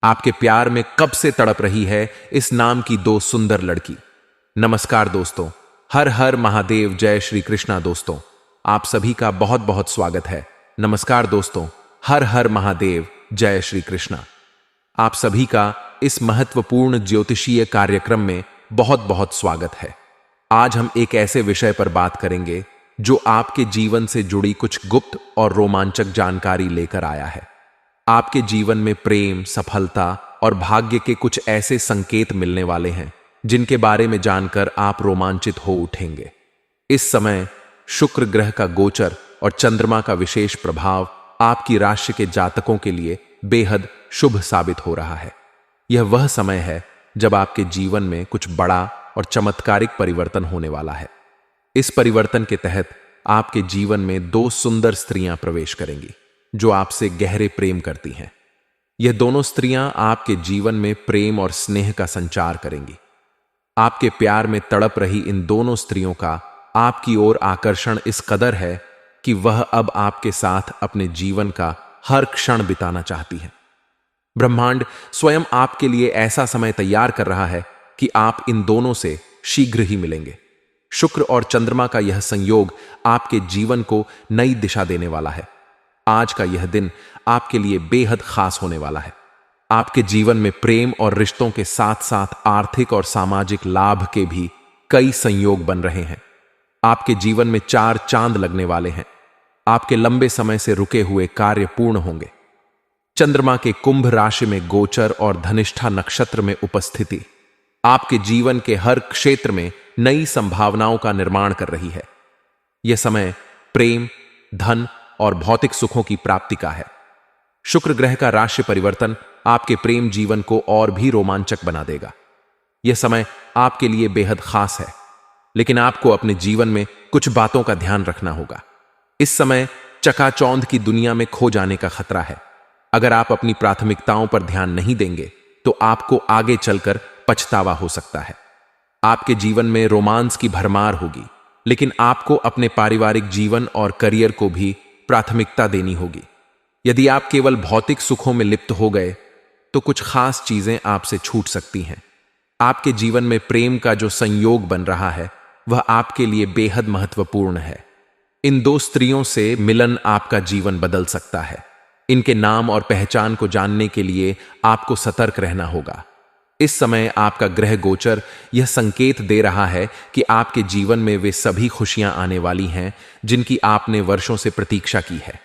आपके प्यार में कब से तड़प रही है इस नाम की दो सुंदर लड़की। नमस्कार दोस्तों, हर हर महादेव, जय श्री कृष्णा। दोस्तों, आप सभी का बहुत बहुत स्वागत है। नमस्कार दोस्तों, हर हर महादेव, जय श्री कृष्णा। आप सभी का इस महत्वपूर्ण ज्योतिषीय कार्यक्रम में बहुत बहुत स्वागत है। आज हम एक ऐसे विषय पर बात करेंगे जो आपके जीवन से जुड़ी कुछ गुप्त और रोमांचक जानकारी लेकर आया है। आपके जीवन में प्रेम, सफलता और भाग्य के कुछ ऐसे संकेत मिलने वाले हैं जिनके बारे में जानकर आप रोमांचित हो उठेंगे। इस समय शुक्र ग्रह का गोचर और चंद्रमा का विशेष प्रभाव आपकी राशि के जातकों के लिए बेहद शुभ साबित हो रहा है। यह वह समय है जब आपके जीवन में कुछ बड़ा और चमत्कारिक परिवर्तन होने वाला है। इस परिवर्तन के तहत आपके जीवन में दो सुंदर स्त्रियां प्रवेश करेंगी जो आपसे गहरे प्रेम करती हैं। यह दोनों स्त्रियां आपके जीवन में प्रेम और स्नेह का संचार करेंगी। आपके प्यार में तड़प रही इन दोनों स्त्रियों का आपकी ओर आकर्षण इस कदर है कि वह अब आपके साथ अपने जीवन का हर क्षण बिताना चाहती हैं। ब्रह्मांड स्वयं आपके लिए ऐसा समय तैयार कर रहा है कि आप इन दोनों से शीघ्र ही मिलेंगे। शुक्र और चंद्रमा का यह संयोग आपके जीवन को नई दिशा देने वाला है। आज का यह दिन आपके लिए बेहद खास होने वाला है। आपके जीवन में प्रेम और रिश्तों के साथ साथ आर्थिक और सामाजिक लाभ के भी कई संयोग बन रहे हैं। आपके जीवन में चार चांद लगने वाले हैं। आपके लंबे समय से रुके हुए कार्य पूर्ण होंगे। चंद्रमा के कुंभ राशि में गोचर और धनिष्ठा नक्षत्र में उपस्थिति आपके जीवन के हर क्षेत्र में नई संभावनाओं का निर्माण कर रही है। यह समय प्रेम, धन और भौतिक सुखों की प्राप्ति का है। शुक्र ग्रह का राशि परिवर्तन आपके प्रेम जीवन को और भी रोमांचक बना देगा। यह समय आपके लिए बेहद खास है, लेकिन आपको अपने जीवन में कुछ बातों का ध्यान रखना होगा। इस समय चकाचौंध की दुनिया में खो जाने का खतरा है। अगर आप अपनी प्राथमिकताओं पर ध्यान नहीं देंगे तो आपको आगे चलकर पछतावा हो सकता है। आपके जीवन में रोमांस की भरमार होगी, लेकिन आपको अपने पारिवारिक जीवन और करियर को भी प्राथमिकता देनी होगी। यदि आप केवल भौतिक सुखों में लिप्त हो गए तो कुछ खास चीजें आपसे छूट सकती हैं। आपके जीवन में प्रेम का जो संयोग बन रहा है वह आपके लिए बेहद महत्वपूर्ण है। इन दो स्त्रियों से मिलन आपका जीवन बदल सकता है। इनके नाम और पहचान को जानने के लिए आपको सतर्क रहना होगा। इस समय आपका ग्रह गोचर यह संकेत दे रहा है कि आपके जीवन में वे सभी खुशियां आने वाली हैं जिनकी आपने वर्षों से प्रतीक्षा की है।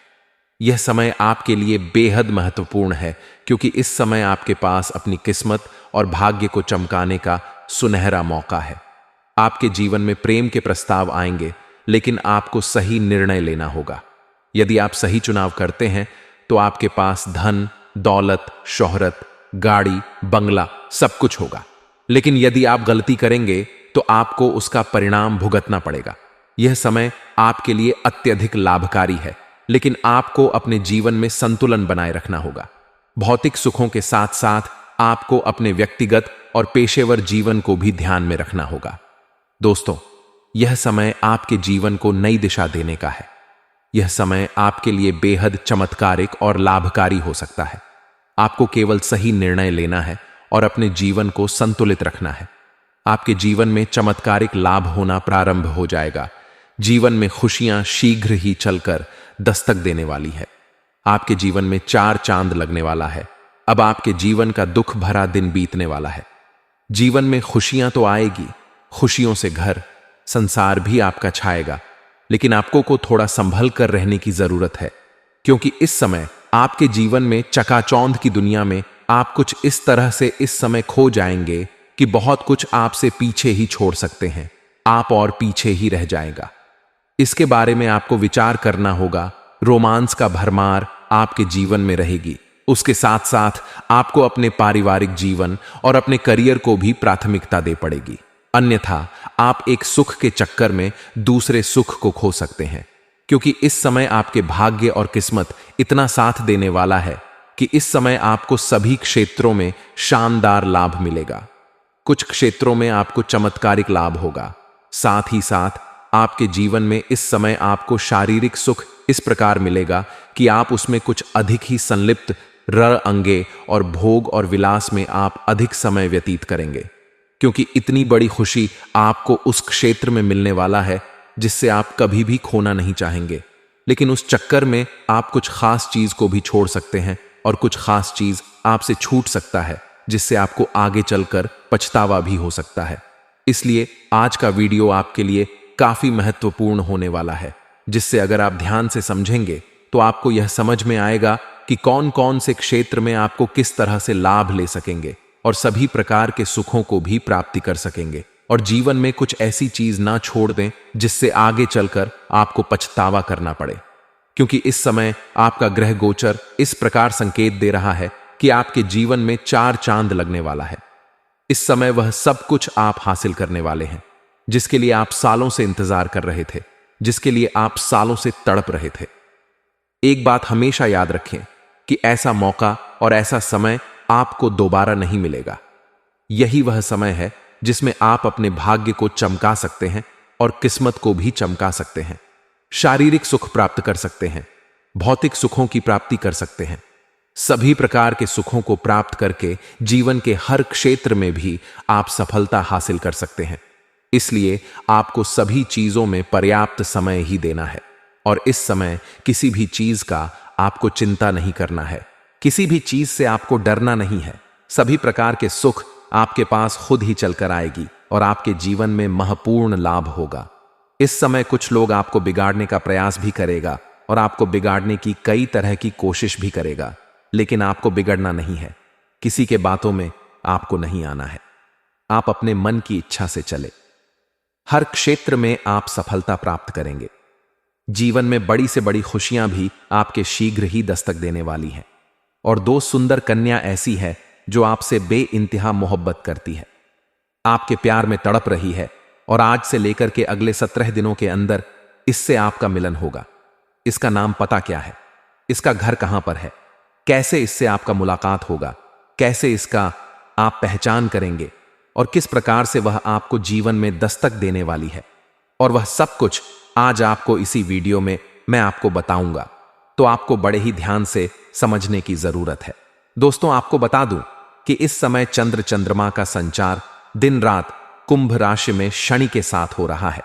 यह समय आपके लिए बेहद महत्वपूर्ण है क्योंकि इस समय आपके पास अपनी किस्मत और भाग्य को चमकाने का सुनहरा मौका है। आपके जीवन में प्रेम के प्रस्ताव आएंगे, लेकिन आपको सही निर्णय लेना होगा। यदि आप सही चुनाव करते हैं तो आपके पास धन, दौलत, शोहरत, गाड़ी, बंगला सब कुछ होगा। लेकिन यदि आप गलती करेंगे तो आपको उसका परिणाम भुगतना पड़ेगा। यह समय आपके लिए अत्यधिक लाभकारी है, लेकिन आपको अपने जीवन में संतुलन बनाए रखना होगा। भौतिक सुखों के साथ साथ आपको अपने व्यक्तिगत और पेशेवर जीवन को भी ध्यान में रखना होगा। दोस्तों, यह समय आपके जीवन को नई दिशा देने का है। यह समय आपके लिए बेहद चमत्कारिक और लाभकारी हो सकता है। आपको केवल सही निर्णय लेना है और अपने जीवन को संतुलित रखना है। आपके जीवन में चमत्कारिक लाभ होना प्रारंभ हो जाएगा। जीवन में खुशियां शीघ्र ही चलकर दस्तक देने वाली है। आपके जीवन में चार चांद लगने वाला है। अब आपके जीवन का दुख भरा दिन बीतने वाला है। जीवन में खुशियां तो आएगी, खुशियों से घर, संसार भी आपका छाएगा, लेकिन आपको को थोड़ा संभल कर रहने की जरूरत है, क्योंकि इस समय आपके जीवन में चकाचौंध की दुनिया में आप कुछ इस तरह से इस समय खो जाएंगे कि बहुत कुछ आपसे पीछे ही छोड़ सकते हैं। आप और पीछे ही रह जाएगा। इसके बारे में आपको विचार करना होगा। रोमांस का भरमार आपके जीवन में रहेगी। उसके साथ साथ आपको अपने पारिवारिक जीवन और अपने करियर को भी प्राथमिकता दे पड़ेगी, अन्यथा आप एक सुख के चक्कर में दूसरे सुख को खो सकते हैं। क्योंकि इस समय आपके भाग्य और किस्मत इतना साथ देने वाला है कि इस समय आपको सभी क्षेत्रों में शानदार लाभ मिलेगा। कुछ क्षेत्रों में आपको चमत्कारिक लाभ होगा। साथ ही साथ आपके जीवन में इस समय आपको शारीरिक सुख इस प्रकार मिलेगा कि आप उसमें कुछ अधिक ही संलिप्त अंगे और भोग और विलास में आप अधिक समय व्यतीत करेंगे, क्योंकि इतनी बड़ी खुशी आपको उस क्षेत्र में मिलने वाला है जिससे आप कभी भी खोना नहीं चाहेंगे। लेकिन उस चक्कर में आप कुछ खास चीज को भी छोड़ सकते हैं और कुछ खास चीज आपसे छूट सकता है, जिससे आपको आगे चलकर पछतावा भी हो सकता है। इसलिए आज का वीडियो आपके लिए काफी महत्वपूर्ण होने वाला है, जिससे अगर आप ध्यान से समझेंगे तो आपको यह समझ में आएगा कि कौन कौन से क्षेत्र में आपको किस तरह से लाभ ले सकेंगे और सभी प्रकार के सुखों को भी प्राप्ति कर सकेंगे, और जीवन में कुछ ऐसी चीज ना छोड़ दें जिससे आगे चलकर आपको पछतावा करना पड़े। क्योंकि इस समय आपका ग्रह गोचर इस प्रकार संकेत दे रहा है कि आपके जीवन में 4 चांद लगने वाला है। इस समय वह सब कुछ आप हासिल करने वाले हैं जिसके लिए आप सालों से इंतजार कर रहे थे, जिसके लिए आप सालों से तड़प रहे थे। एक बात हमेशा याद रखें कि ऐसा मौका और ऐसा समय आपको दोबारा नहीं मिलेगा। यही वह समय है जिसमें आप अपने भाग्य को चमका सकते हैं और किस्मत को भी चमका सकते हैं। शारीरिक सुख प्राप्त कर सकते हैं, भौतिक सुखों की प्राप्ति कर सकते हैं। सभी प्रकार के सुखों को प्राप्त करके जीवन के हर क्षेत्र में भी आप सफलता हासिल कर सकते हैं। इसलिए आपको सभी चीजों में पर्याप्त समय ही देना है, और इस समय किसी भी चीज का आपको चिंता नहीं करना है, किसी भी चीज से आपको डरना नहीं है। सभी प्रकार के सुख आपके पास खुद ही चलकर आएगी और आपके जीवन में महत्वपूर्ण लाभ होगा। इस समय कुछ लोग आपको बिगाड़ने का प्रयास भी करेगा और आपको बिगाड़ने की कई तरह की कोशिश भी करेगा, लेकिन आपको बिगड़ना नहीं है। किसी के बातों में आपको नहीं आना है। आप अपने मन की इच्छा से चले। हर क्षेत्र में आप सफलता प्राप्त करेंगे। जीवन में बड़ी से बड़ी खुशियां भी आपके शीघ्र ही दस्तक देने वाली हैं, और 2 सुंदर कन्या ऐसी है जो आपसे बेइंतहा मोहब्बत करती है, आपके प्यार में तड़प रही है, और आज से लेकर के अगले 17 दिनों के अंदर इससे आपका मिलन होगा। इसका नाम पता क्या है? इसका घर कहां पर है? कैसे इससे आपका मुलाकात होगा? कैसे इसका आप पहचान करेंगे और किस प्रकार से वह आपको जीवन में दस्तक देने वाली है? और वह सब कुछ आज आपको इसी वीडियो में मैं आपको बताऊंगा, तो आपको बड़े ही ध्यान से समझने की जरूरत है। दोस्तों, आपको बता दूं कि इस समय चंद्रमा का संचार दिन रात कुंभ राशि में शनि के साथ हो रहा है।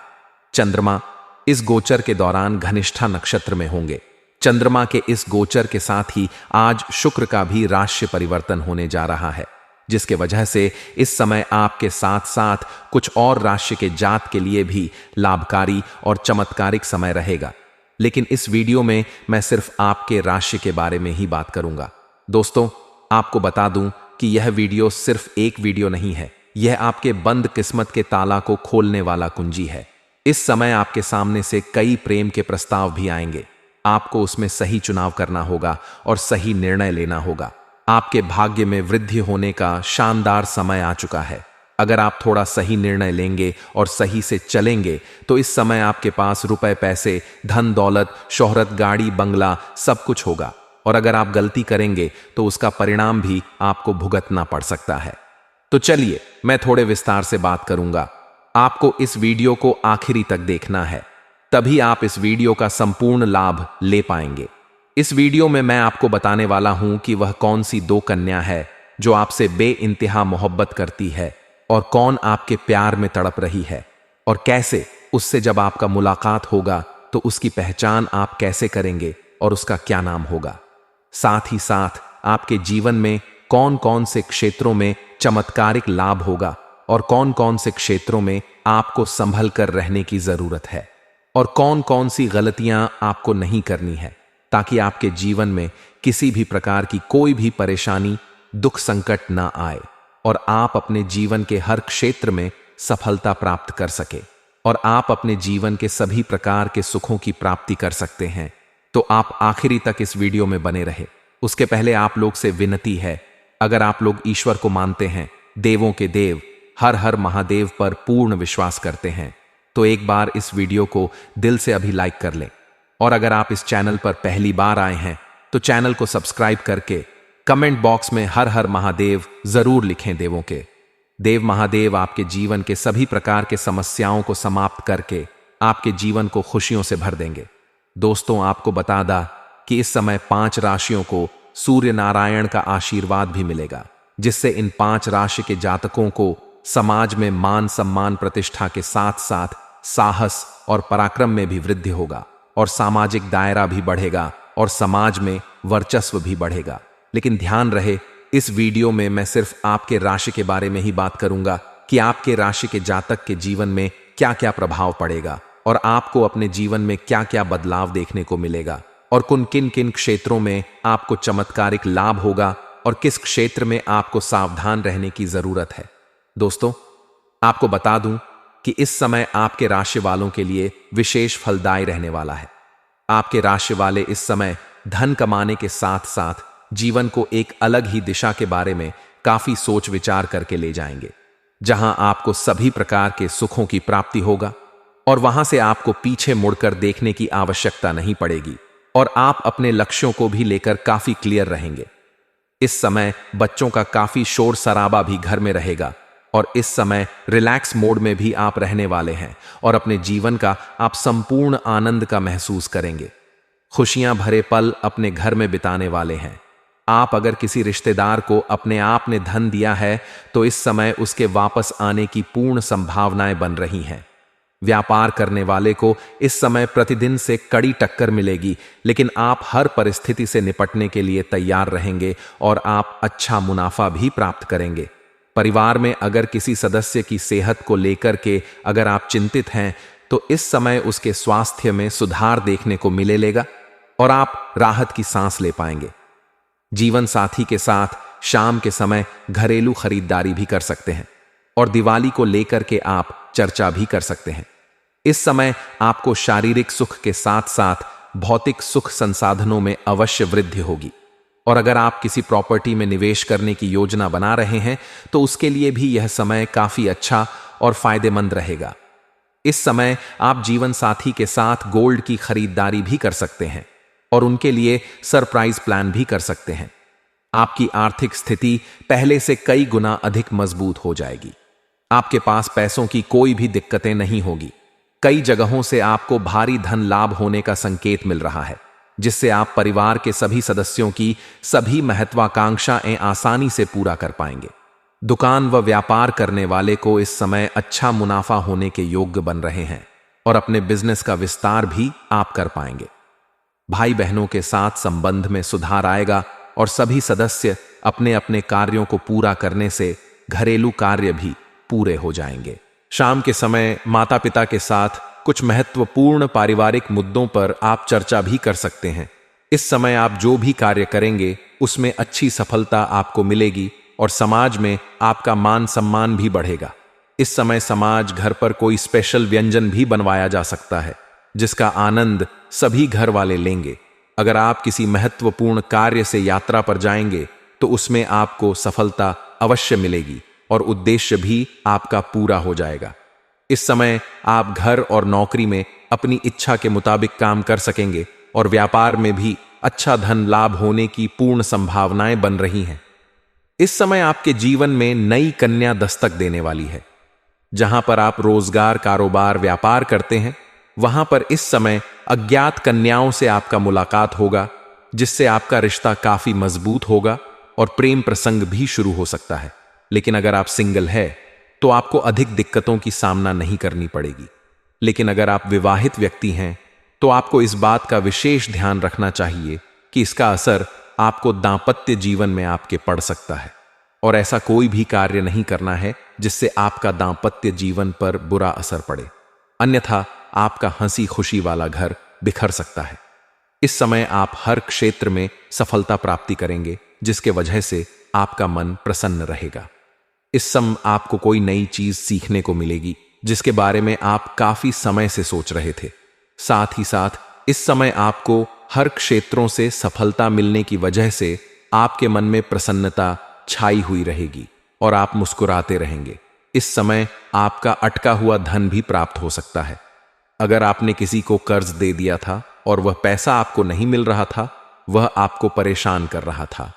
चंद्रमा इस गोचर के दौरान घनिष्ठा नक्षत्र में होंगे। चंद्रमा के इस गोचर के साथ ही आज शुक्र का भी राशि परिवर्तन होने जा रहा है, जिसके वजह से इस समय आपके साथ साथ कुछ और राशि के जात के लिए भी लाभकारी और चमत्कारिक समय रहेगा। लेकिन इस वीडियो में मैं सिर्फ आपके राशि के बारे में ही बात करूंगा। दोस्तों, आपको बता दूं कि यह वीडियो सिर्फ एक वीडियो नहीं है, यह आपके बंद किस्मत के ताला को खोलने वाला कुंजी है। इस समय आपके सामने से कई प्रेम के प्रस्ताव भी आएंगे। आपको उसमें सही चुनाव करना होगा और सही निर्णय लेना होगा। आपके भाग्य में वृद्धि होने का शानदार समय आ चुका है। अगर आप थोड़ा सही निर्णय लेंगे और सही से चलेंगे तो इस समय आपके पास रुपए पैसे, धन दौलत, शोहरत, गाड़ी, बंगला सब कुछ होगा। और अगर आप गलती करेंगे तो उसका परिणाम भी आपको भुगतना पड़ सकता है। तो चलिए, मैं थोड़े विस्तार से बात करूंगा। आपको इस वीडियो को आखिरी तक देखना है, तभी आप इस वीडियो का संपूर्ण लाभ ले पाएंगे। इस वीडियो में मैं आपको बताने वाला हूं कि वह कौन सी 2 कन्या है जो आपसे बेइंतहा मोहब्बत करती है, और कौन आपके प्यार में तड़प रही है, और कैसे उससे जब आपका मुलाकात होगा तो उसकी पहचान आप कैसे करेंगे और उसका क्या नाम होगा। साथ ही साथ आपके जीवन में कौन कौन से क्षेत्रों में चमत्कारिक लाभ होगा और कौन कौन से क्षेत्रों में आपको संभल कर रहने की जरूरत है, और कौन कौन सी गलतियां आपको नहीं करनी है, ताकि आपके जीवन में किसी भी प्रकार की कोई भी परेशानी, दुख, संकट ना आए और आप अपने जीवन के हर क्षेत्र में सफलता प्राप्त कर सके और आप अपने जीवन के सभी प्रकार के सुखों की प्राप्ति कर सकते हैं। तो आप आखिरी तक इस वीडियो में बने रहे। उसके पहले आप लोग से विनती है, अगर आप लोग ईश्वर को मानते हैं, देवों के देव हर हर महादेव पर पूर्ण विश्वास करते हैं, तो एक बार इस वीडियो को दिल से अभी लाइक कर लें। और अगर आप इस चैनल पर पहली बार आए हैं तो चैनल को सब्सक्राइब करके कमेंट बॉक्स में हर हर महादेव जरूर लिखें। देवों के देव महादेव आपके जीवन के सभी प्रकार के समस्याओं को समाप्त करके आपके जीवन को खुशियों से भर देंगे। दोस्तों, आपको बता दा कि इस समय 5 राशियों को सूर्य नारायण का आशीर्वाद भी मिलेगा, जिससे इन 5 राशि के जातकों को समाज में मान सम्मान प्रतिष्ठा के साथ साथ साहस और पराक्रम में भी वृद्धि होगा और सामाजिक दायरा भी बढ़ेगा और समाज में वर्चस्व भी बढ़ेगा। लेकिन ध्यान रहे, इस वीडियो में मैं सिर्फ आपके राशि के बारे में ही बात करूंगा कि आपके राशि के जातक के जीवन में क्या क्या प्रभाव पड़ेगा और आपको अपने जीवन में क्या क्या बदलाव देखने को मिलेगा और किन किन क्षेत्रों में आपको चमत्कारिक लाभ होगा और किस क्षेत्र में आपको सावधान रहने की जरूरत है। दोस्तों, आपको बता दूं कि इस समय आपके राशि वालों के लिए विशेष फलदायी रहने वाला है। आपके राशि वाले इस समय धन कमाने के साथ साथ जीवन को एक अलग ही दिशा के बारे में काफी सोच विचार करके ले जाएंगे, जहां आपको सभी प्रकार के सुखों की प्राप्ति होगा और वहां से आपको पीछे मुड़कर देखने की आवश्यकता नहीं पड़ेगी और आप अपने लक्ष्यों को भी लेकर काफी क्लियर रहेंगे। इस समय बच्चों का काफी शोर शराबा भी घर में रहेगा और इस समय रिलैक्स मोड में भी आप रहने वाले हैं और अपने जीवन का आप संपूर्ण आनंद का महसूस करेंगे। खुशियां भरे पल अपने घर में बिताने वाले हैं। आप अगर किसी रिश्तेदार को अपने आप ने धन दिया है तो इस समय उसके वापस आने की पूर्ण संभावनाएं बन रही हैं। व्यापार करने वाले को इस समय प्रतिदिन से कड़ी टक्कर मिलेगी, लेकिन आप हर परिस्थिति से निपटने के लिए तैयार रहेंगे और आप अच्छा मुनाफा भी प्राप्त करेंगे। परिवार में अगर किसी सदस्य की सेहत को लेकर के अगर आप चिंतित हैं तो इस समय उसके स्वास्थ्य में सुधार देखने को मिलेगा और आप राहत की सांस ले पाएंगे। जीवन साथी के साथ शाम के समय घरेलू खरीदारी भी कर सकते हैं और दिवाली को लेकर के आप चर्चा भी कर सकते हैं। इस समय आपको शारीरिक सुख के साथ साथ भौतिक सुख संसाधनों में अवश्य वृद्धि होगी और अगर आप किसी प्रॉपर्टी में निवेश करने की योजना बना रहे हैं तो उसके लिए भी यह समय काफी अच्छा और फायदेमंद रहेगा। इस समय आप जीवन साथी के साथ गोल्ड की खरीदारी भी कर सकते हैं और उनके लिए सरप्राइज प्लान भी कर सकते हैं। आपकी आर्थिक स्थिति पहले से कई गुना अधिक मजबूत हो जाएगी। आपके पास पैसों की कोई भी दिक्कतें नहीं होगी। कई जगहों से आपको भारी धन लाभ होने का संकेत मिल रहा है, जिससे आप परिवार के सभी सदस्यों की सभी महत्वाकांक्षाएं आसानी से पूरा कर पाएंगे। दुकान व व्यापार करने वाले को इस समय अच्छा मुनाफा होने के योग्य बन रहे हैं और अपने बिजनेस का विस्तार भी आप कर पाएंगे। भाई बहनों के साथ संबंध में सुधार आएगा और सभी सदस्य अपने अपने कार्यों को पूरा करने से घरेलू कार्य भी पूरे हो जाएंगे। शाम के समय माता पिता के साथ कुछ महत्वपूर्ण पारिवारिक मुद्दों पर आप चर्चा भी कर सकते हैं। इस समय आप जो भी कार्य करेंगे उसमें अच्छी सफलता आपको मिलेगी और समाज में आपका मान सम्मान भी बढ़ेगा। इस समय समाज घर पर कोई स्पेशल व्यंजन भी बनवाया जा सकता है, जिसका आनंद सभी घर वाले लेंगे। अगर आप किसी महत्वपूर्ण कार्य से यात्रा पर जाएंगे तो उसमें आपको सफलता अवश्य मिलेगी और उद्देश्य भी आपका पूरा हो जाएगा। इस समय आप घर और नौकरी में अपनी इच्छा के मुताबिक काम कर सकेंगे और व्यापार में भी अच्छा धन लाभ होने की पूर्ण संभावनाएं बन रही हैं। इस समय आपके जीवन में नई कन्या दस्तक देने वाली है। जहां पर आप रोजगार, कारोबार, व्यापार करते हैं, वहां पर इस समय अज्ञात कन्याओं से आपका मुलाकात होगा, जिससे आपका रिश्ता काफी मजबूत होगा और प्रेम प्रसंग भी शुरू हो सकता है। लेकिन अगर आप सिंगल है तो आपको अधिक दिक्कतों की सामना नहीं करनी पड़ेगी। लेकिन अगर आप विवाहित व्यक्ति हैं तो आपको इस बात का विशेष ध्यान रखना चाहिए कि इसका असर आपको दांपत्य जीवन में आपके पड़ सकता है और ऐसा कोई भी कार्य नहीं करना है जिससे आपका दांपत्य जीवन पर बुरा असर पड़े, अन्यथा आपका हंसी खुशी वाला घर बिखर सकता है। इस समय आप हर क्षेत्र में सफलता प्राप्ति करेंगे, जिसके वजह से आपका मन प्रसन्न रहेगा। इस समय आपको कोई नई चीज सीखने को मिलेगी जिसके बारे में आप काफी समय से सोच रहे थे। साथ ही साथ इस समय आपको हर क्षेत्रों से सफलता मिलने की वजह से आपके मन में प्रसन्नता छाई हुई रहेगी और आप मुस्कुराते रहेंगे। इस समय आपका अटका हुआ धन भी प्राप्त हो सकता है। अगर आपने किसी को कर्ज दे दिया था और वह पैसा आपको नहीं मिल रहा था, वह आपको परेशान कर रहा था,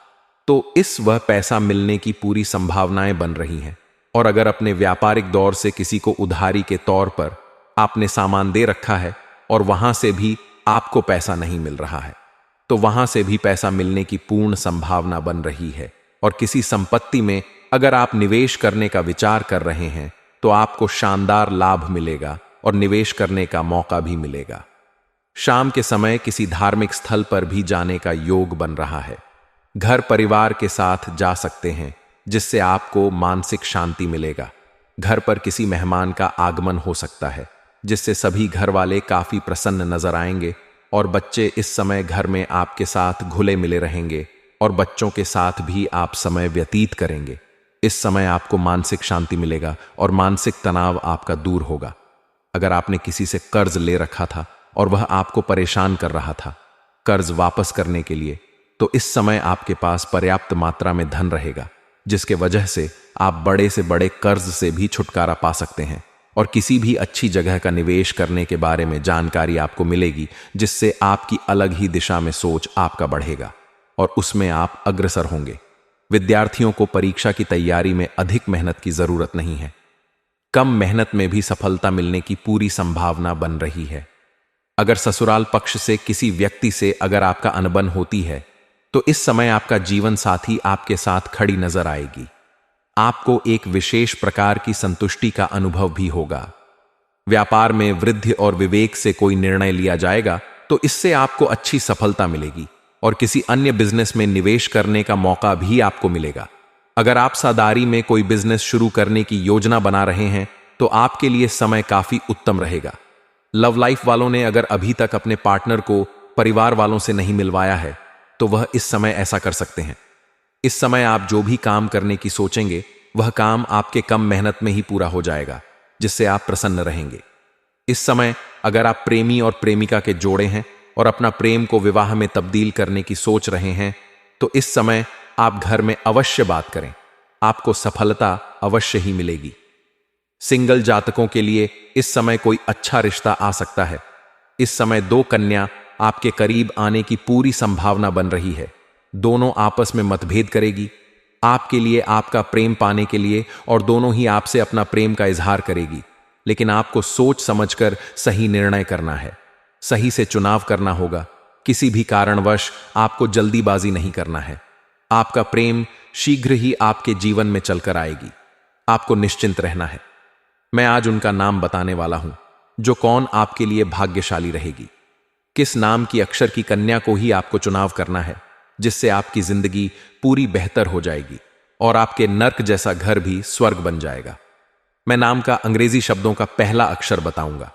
तो वह पैसा मिलने की पूरी संभावनाएं बन रही हैं। और अगर अपने व्यापारिक दौर से किसी को उधारी के तौर पर आपने सामान दे रखा है और वहां से भी आपको पैसा नहीं मिल रहा है, तो वहां से भी पैसा मिलने की पूर्ण संभावना बन रही है। और किसी संपत्ति में अगर आप निवेश करने का विचार कर रहे हैं तो आपको शानदार लाभ मिलेगा और निवेश करने का मौका भी मिलेगा। शाम के समय किसी धार्मिक स्थल पर भी जाने का योग बन रहा है। घर परिवार के साथ जा सकते हैं, जिससे आपको मानसिक शांति मिलेगा। घर पर किसी मेहमान का आगमन हो सकता है, जिससे सभी घर वाले काफी प्रसन्न नजर आएंगे और बच्चे इस समय घर में आपके साथ घुले मिले रहेंगे और बच्चों के साथ भी आप समय व्यतीत करेंगे। इस समय आपको मानसिक शांति मिलेगा और मानसिक तनाव आपका दूर होगा। अगर आपने किसी से कर्ज ले रखा था और वह आपको परेशान कर रहा था कर्ज वापस करने के लिए, तो इस समय आपके पास पर्याप्त मात्रा में धन रहेगा, जिसके वजह से आप बड़े से बड़े कर्ज से भी छुटकारा पा सकते हैं और किसी भी अच्छी जगह का निवेश करने के बारे में जानकारी आपको मिलेगी, जिससे आपकी अलग ही दिशा में सोच आपका बढ़ेगा और उसमें आप अग्रसर होंगे। विद्यार्थियों को परीक्षा की तैयारी में अधिक मेहनत की जरूरत नहीं है। कम मेहनत में भी सफलता मिलने की पूरी संभावना बन रही है। अगर ससुराल पक्ष से किसी व्यक्ति से अगर आपका अनबन होती है तो इस समय आपका जीवन साथी आपके साथ खड़ी नजर आएगी। आपको एक विशेष प्रकार की संतुष्टि का अनुभव भी होगा। व्यापार में वृद्धि और विवेक से कोई निर्णय लिया जाएगा तो इससे आपको अच्छी सफलता मिलेगी और किसी अन्य बिजनेस में निवेश करने का मौका भी आपको मिलेगा। अगर आप सादारी में कोई बिजनेस शुरू करने की योजना बना रहे हैं तो आपके लिए समय काफी उत्तम रहेगा। लव लाइफ वालों ने अगर अभी तक अपने पार्टनर को परिवार वालों से नहीं मिलवाया है तो वह इस समय ऐसा कर सकते हैं। इस समय आप जो भी काम करने की सोचेंगे वह काम आपके कम मेहनत में ही पूरा हो जाएगा, जिससे आप प्रसन्न रहेंगे। इस समय अगर आप प्रेमी और प्रेमिका के जोड़े हैं और अपना प्रेम को विवाह में तब्दील करने की सोच रहे हैं तो इस समय आप घर में अवश्य बात करें, आपको सफलता अवश्य ही मिलेगी। सिंगल जातकों के लिए इस समय कोई अच्छा रिश्ता आ सकता है। इस समय दो कन्या आपके करीब आने की पूरी संभावना बन रही है। दोनों आपस में मतभेद करेगी आपके लिए आपका प्रेम पाने के लिए और दोनों ही आपसे अपना प्रेम का इजहार करेगी, लेकिन आपको सोच समझकर सही निर्णय करना है, सही से चुनाव करना होगा। किसी भी कारणवश आपको जल्दीबाजी नहीं करना है। आपका प्रेम शीघ्र ही आपके जीवन में चलकर आएगी। आपको निश्चिंत रहना है। मैं आज उनका नाम बताने वाला हूं जो कौन आपके लिए भाग्यशाली रहेगी। किस नाम की अक्षर की कन्या को ही आपको चुनाव करना है, जिससे आपकी जिंदगी पूरी बेहतर हो जाएगी और आपके नर्क जैसा घर भी स्वर्ग बन जाएगा। मैं नाम का अंग्रेजी शब्दों का पहला अक्षर बताऊंगा।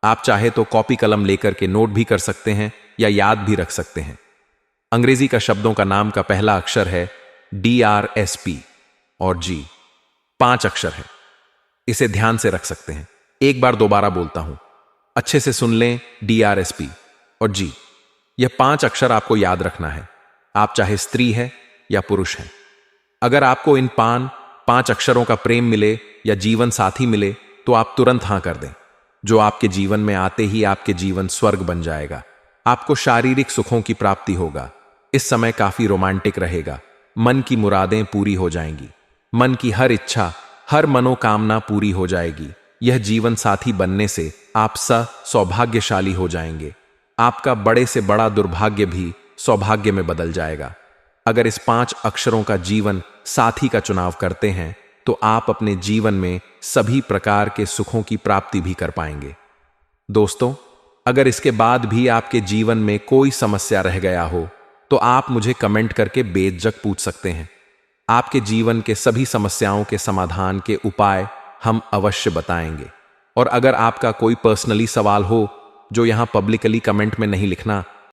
आप चाहे तो कॉपी कलम लेकर के नोट भी कर सकते हैं या याद भी रख सकते हैं। अंग्रेजी का शब्दों का नाम का पहला अक्षर है DRSP और G। 5 अक्षर है, इसे ध्यान से रख सकते हैं। एक बार दोबारा बोलता हूं, अच्छे से सुन लें। DRSP और G, यह 5 अक्षर आपको याद रखना है। आप चाहे स्त्री है या पुरुष हैं। अगर आपको इन 5 अक्षरों का प्रेम मिले या जीवन साथी मिले तो आप तुरंत हां कर दें, जो आपके जीवन में आते ही आपके जीवन स्वर्ग बन जाएगा। आपको शारीरिक सुखों की प्राप्ति होगा। इस समय काफी रोमांटिक रहेगा। मन की मुरादें पूरी हो जाएंगी। मन की हर इच्छा, हर मनोकामना पूरी हो जाएगी। यह जीवन साथी बनने से आप सौभाग्यशाली हो जाएंगे। आपका बड़े से बड़ा दुर्भाग्य भी सौभाग्य में बदल जाएगा। अगर इस 5 अक्षरों का जीवन साथी का चुनाव करते हैं तो आप अपने जीवन में सभी प्रकार के सुखों की प्राप्ति भी कर पाएंगे। दोस्तों, अगर इसके बाद भी आपके जीवन में कोई समस्या रह गया हो तो आप मुझे कमेंट करके बेझिझक पूछ सकते हैं। आपके जीवन के सभी समस्याओं के समाधान के उपाय हम अवश्य बताएंगे। और अगर आपका कोई पर्सनली सवाल हो जो यहां पब्लिकली कमेंट में नहीं लिखना,